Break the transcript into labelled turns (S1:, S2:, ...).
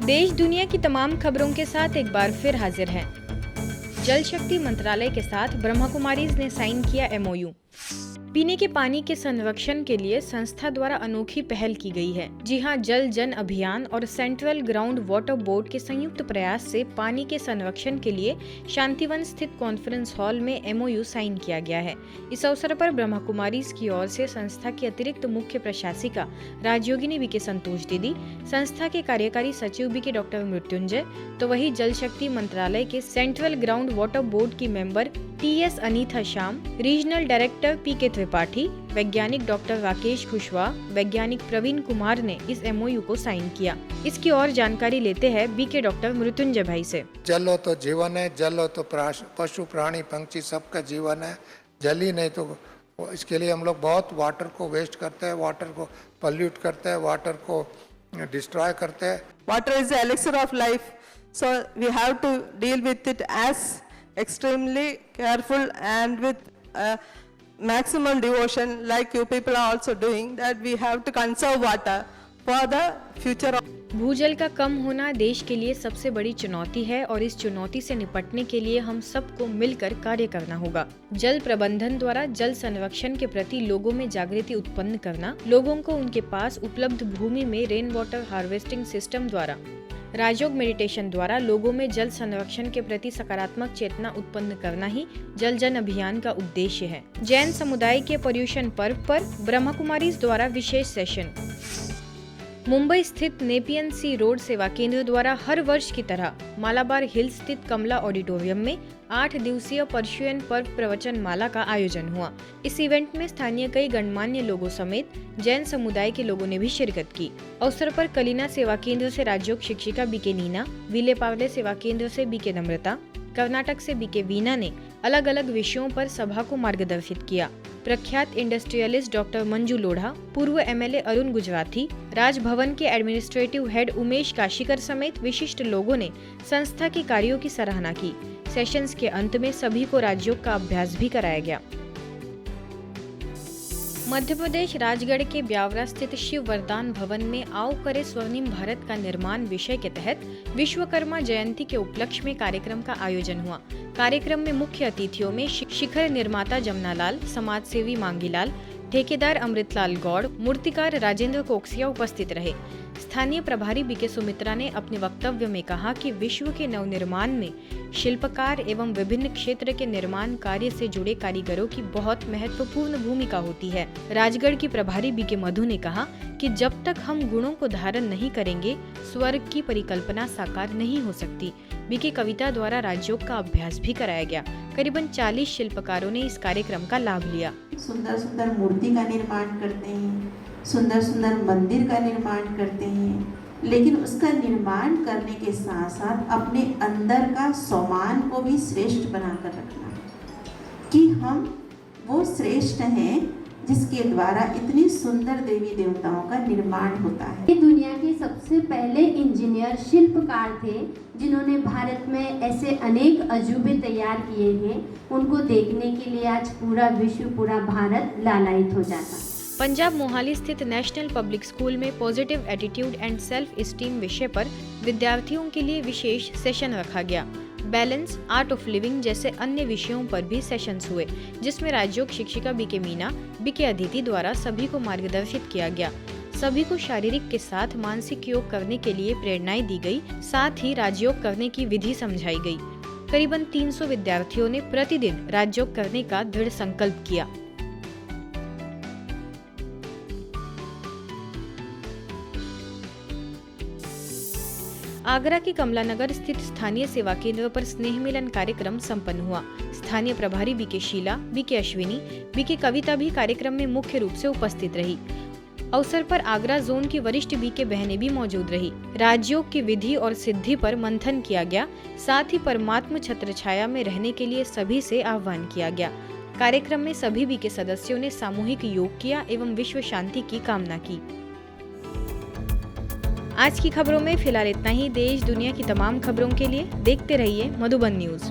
S1: देश दुनिया की तमाम खबरों के साथ एक बार फिर हाजिर हैं। जल शक्ति मंत्रालय के साथ ब्रह्मा कुमारीज ने साइन किया एमओयू। पीने के पानी के संरक्षण के लिए संस्था द्वारा अनोखी पहल की गई है। जी हां, जल जन अभियान और सेंट्रल ग्राउंड वाटर बोर्ड के संयुक्त प्रयास से पानी के संरक्षण के लिए शांतिवन स्थित कॉन्फ्रेंस हॉल में एमओयू साइन किया गया है। इस अवसर पर ब्रह्मा कुमारीज की ओर से संस्था की अतिरिक्त मुख्य प्रशासिका राजयोगिनी बीके संतोष दीदी, संस्था के कार्यकारी सचिव बीके डॉक्टर मृत्युंजय, तो वही जल शक्ति मंत्रालय के सेंट्रल ग्राउंड वाटर बोर्ड की member TS Anitha Shyam, regional director PK Tripathi, वैज्ञानिक डॉक्टर राकेश कुशवाहा, वैज्ञानिक प्रवीण कुमार ने इस एमओयू को साइन किया। इसकी और जानकारी लेते हैं बीके डॉक्टर मृत्युंजय भाई से।
S2: जल हो तो जीवन है, जल हो तो पशु प्राणी पंछी सबका जीवन है। जल ही नहीं तो इसके लिए हम लोग बहुत वाटर को वेस्ट करते हैं, वाटर को पॉल्यूट करते हैं, वाटर को डिस्ट्रॉय करते हैं।
S3: Water is the elixir of life, so we have to deal with it as extremely careful and with maximum devotion, like you people are also doing, that we have to conserve water for the future of
S1: भूजल का कम होना देश के लिए सबसे बड़ी चुनौती है और इस चुनौती से निपटने के लिए हम सबको मिलकर कार्य करना होगा। जल प्रबंधन द्वारा जल संरक्षण के प्रति लोगों में जागृति उत्पन्न करना, लोगों को उनके पास उपलब्ध भूमि में रेन वाटर हार्वेस्टिंग सिस्टम द्वारा, राजयोग मेडिटेशन द्वारा लोगों में जल संरक्षण के प्रति सकारात्मक चेतना उत्पन्न करना ही जल जन अभियान का उद्देश्य है। जैन समुदाय के पर्युषण पर्व पर ब्रह्मा कुमारीज द्वारा विशेष सेशन। मुंबई स्थित नेपियन सी रोड सेवा केंद्र द्वारा हर वर्ष की तरह मालाबार हिल स्थित कमला ऑडिटोरियम में 8 दिवसीय पर्युषण पर्व प्रवचन माला का आयोजन हुआ। इस इवेंट में स्थानीय कई गणमान्य लोगों समेत जैन समुदाय के लोगों ने भी शिरकत की। अवसर पर कलीना सेवा केंद्र से राजयोग शिक्षिका बीके नीना, विलेपार्ले सेवा केंद्र से बीके नम्रता, कर्नाटक से बीके वीना ने अलग अलग विषयों पर सभा को मार्गदर्शित किया। प्रख्यात इंडस्ट्रियलिस्ट डॉक्टर मंजू लोढ़ा, पूर्व एमएलए अरुण गुजराती, राजभवन के एडमिनिस्ट्रेटिव हेड उमेश काशीकर समेत विशिष्ट लोगों ने संस्था के कार्यों की सराहना की। सेशंस के अंत में सभी को राजयोग का अभ्यास भी कराया गया। मध्य प्रदेश राजगढ़ के ब्यावरा स्थित शिव वरदान भवन में आओ करे स्वर्णिम भारत का निर्माण विषय के तहत विश्वकर्मा जयंती के उपलक्ष्य में कार्यक्रम का आयोजन हुआ। कार्यक्रम में मुख्य अतिथियों में शिखर निर्माता जमनालाल, समाज सेवी मांगीलाल, ठेकेदार अमृतलाल गौड़, मूर्तिकार राजेंद्र कोक्सिया उपस्थित रहे। स्थानीय प्रभारी बीके सुमित्रा ने अपने वक्तव्य में कहा कि विश्व के नवनिर्माण में शिल्पकार एवं विभिन्न क्षेत्र के निर्माण कार्य से जुड़े कारीगरों की बहुत महत्वपूर्ण भूमिका होती है। राजगढ़ की प्रभारी बीके मधु ने कहा कि जब तक हम गुणों को धारण नहीं करेंगे, स्वर्ग की परिकल्पना साकार नहीं हो सकती। बीके कविता द्वारा राजयोग का अभ्यास भी कराया गया। करीबन 40 शिल्पकारों ने इस कार्यक्रम का लाभ लिया।
S4: सुंदर सुंदर मूर्ति का निर्माण करते हैं, सुंदर सुंदर मंदिर का निर्माण करते हैं, लेकिन उसका निर्माण करने के साथ साथ अपने अंदर का स्वमान को भी श्रेष्ठ बनाकर रखना, कि हम वो श्रेष्ठ हैं जिसके द्वारा इतनी सुंदर देवी देवताओं का निर्माण होता है।
S5: ये दुनिया के सबसे पहले इंजीनियर शिल्पकार थे जिन्होंने भारत में ऐसे अनेक अजूबे तैयार किए हैं। उनको देखने के लिए आज पूरा विश्व, पूरा भारत लालायित हो जाता।
S1: पंजाब मोहाली स्थित नेशनल पब्लिक स्कूल में positive attitude and self esteem विषय पर विद्यार्थियों के लिए विशेष सेशन रखा गया। बैलेंस, आर्ट ऑफ लिविंग जैसे अन्य विषयों पर भी सेशंस हुए, जिसमें राजयोग शिक्षिका बीके मीना, बीके अदिति द्वारा सभी को मार्गदर्शित किया गया। सभी को शारीरिक के साथ मानसिक योग करने के लिए प्रेरणाएं दी गई, साथ ही राजयोग करने की विधि समझाई गई। करीबन 300 विद्यार्थियों ने प्रतिदिन राजयोग करने का दृढ़ संकल्प किया। आगरा के कमलानगर स्थित स्थानीय सेवा केंद्र पर स्नेह मिलन कार्यक्रम संपन्न हुआ। स्थानीय प्रभारी BK Sheela, BK Ashwini, BK Kavita भी कार्यक्रम में मुख्य रूप से उपस्थित रही। अवसर पर आगरा जोन की वरिष्ठ बीके बहनें भी मौजूद रही। राजयोग की विधि और सिद्धि पर मंथन किया गया, साथ ही परमात्म छत्र छाया में रहने के लिए सभी से आह्वान किया गया। कार्यक्रम में सभी बीके सदस्यों ने सामूहिक योग किया एवं विश्व शांति की कामना की। आज की खबरों में फिलहाल इतना ही। देश दुनिया की तमाम खबरों के लिए देखते रहिए मधुबन न्यूज।